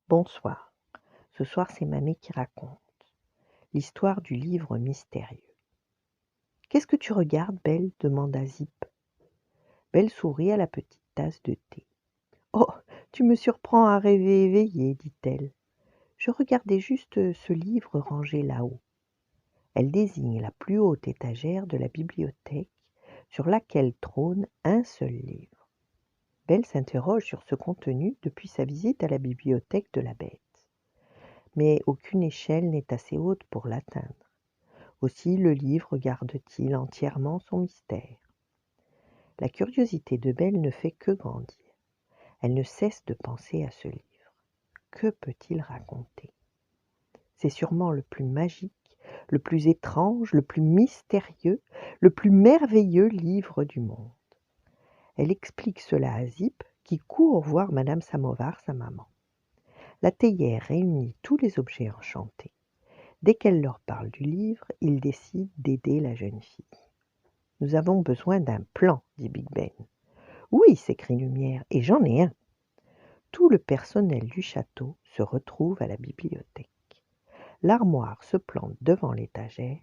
Bonsoir. Ce soir, c'est Mamie qui raconte l'histoire du livre mystérieux. Qu'est-ce que tu regardes, Belle demanda Zip. Belle sourit à la petite tasse de thé. Oh, tu me surprends à rêver éveillée, dit-elle. Je regardais juste ce livre rangé là-haut. Elle désigne la plus haute étagère de la bibliothèque sur laquelle trône un seul livre. Belle s'interroge sur ce contenu depuis sa visite à la bibliothèque de la Bête. Mais aucune échelle n'est assez haute pour l'atteindre. Aussi le livre garde-t-il entièrement son mystère. La curiosité de Belle ne fait que grandir. Elle ne cesse de penser à ce livre. Que peut-il raconter? C'est sûrement le plus magique, le plus étrange, le plus mystérieux, le plus merveilleux livre du monde. Elle explique cela à Zip, qui court voir Madame Samovar, sa maman. La théière réunit tous les objets enchantés. Dès qu'elle leur parle du livre, ils décident d'aider la jeune fille. « Nous avons besoin d'un plan, dit Big Ben. « Oui, s'écrie Lumière, et j'en ai un. » Tout le personnel du château se retrouve à la bibliothèque. L'armoire se plante devant l'étagère,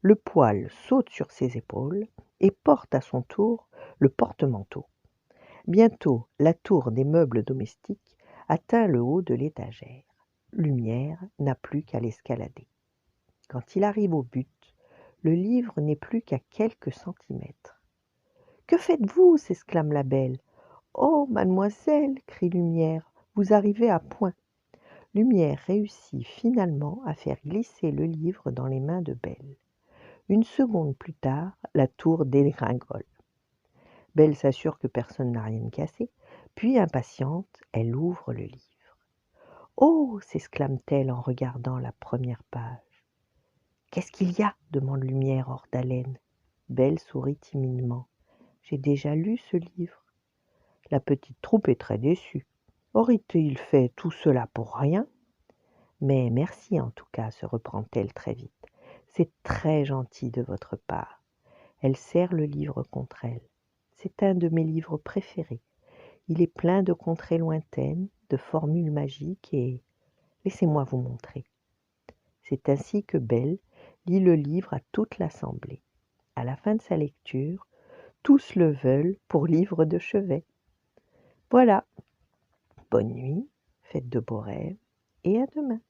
le poêle saute sur ses épaules et porte à son tour le porte-manteau. Bientôt, la tour des meubles domestiques atteint le haut de l'étagère. Lumière n'a plus qu'à l'escalader. Quand il arrive au but, le livre n'est plus qu'à quelques centimètres. « Que faites-vous » s'exclame la Belle. « Oh, mademoiselle » crie Lumière, « vous arrivez à point. » Lumière réussit finalement à faire glisser le livre dans les mains de Belle. Une seconde plus tard, la tour dégringole. Belle s'assure que personne n'a rien cassé, puis impatiente, elle ouvre le livre. « Oh » s'exclame-t-elle en regardant la première page. « Qu'est-ce qu'il y a » demande Lumière hors d'haleine. Belle sourit timidement. « J'ai déjà lu ce livre. » La petite troupe est très déçue. Aurait-il fait tout cela pour rien? Mais merci en tout cas, se reprend-elle très vite. C'est très gentil de votre part. Elle serre le livre contre elle. C'est un de mes livres préférés. Il est plein de contrées lointaines, de formules magiques et... Laissez-moi vous montrer. C'est ainsi que Belle lit le livre à toute l'assemblée. À la fin de sa lecture, tous le veulent pour livre de chevet. Voilà. Bonne nuit, faites de beaux rêves et à demain.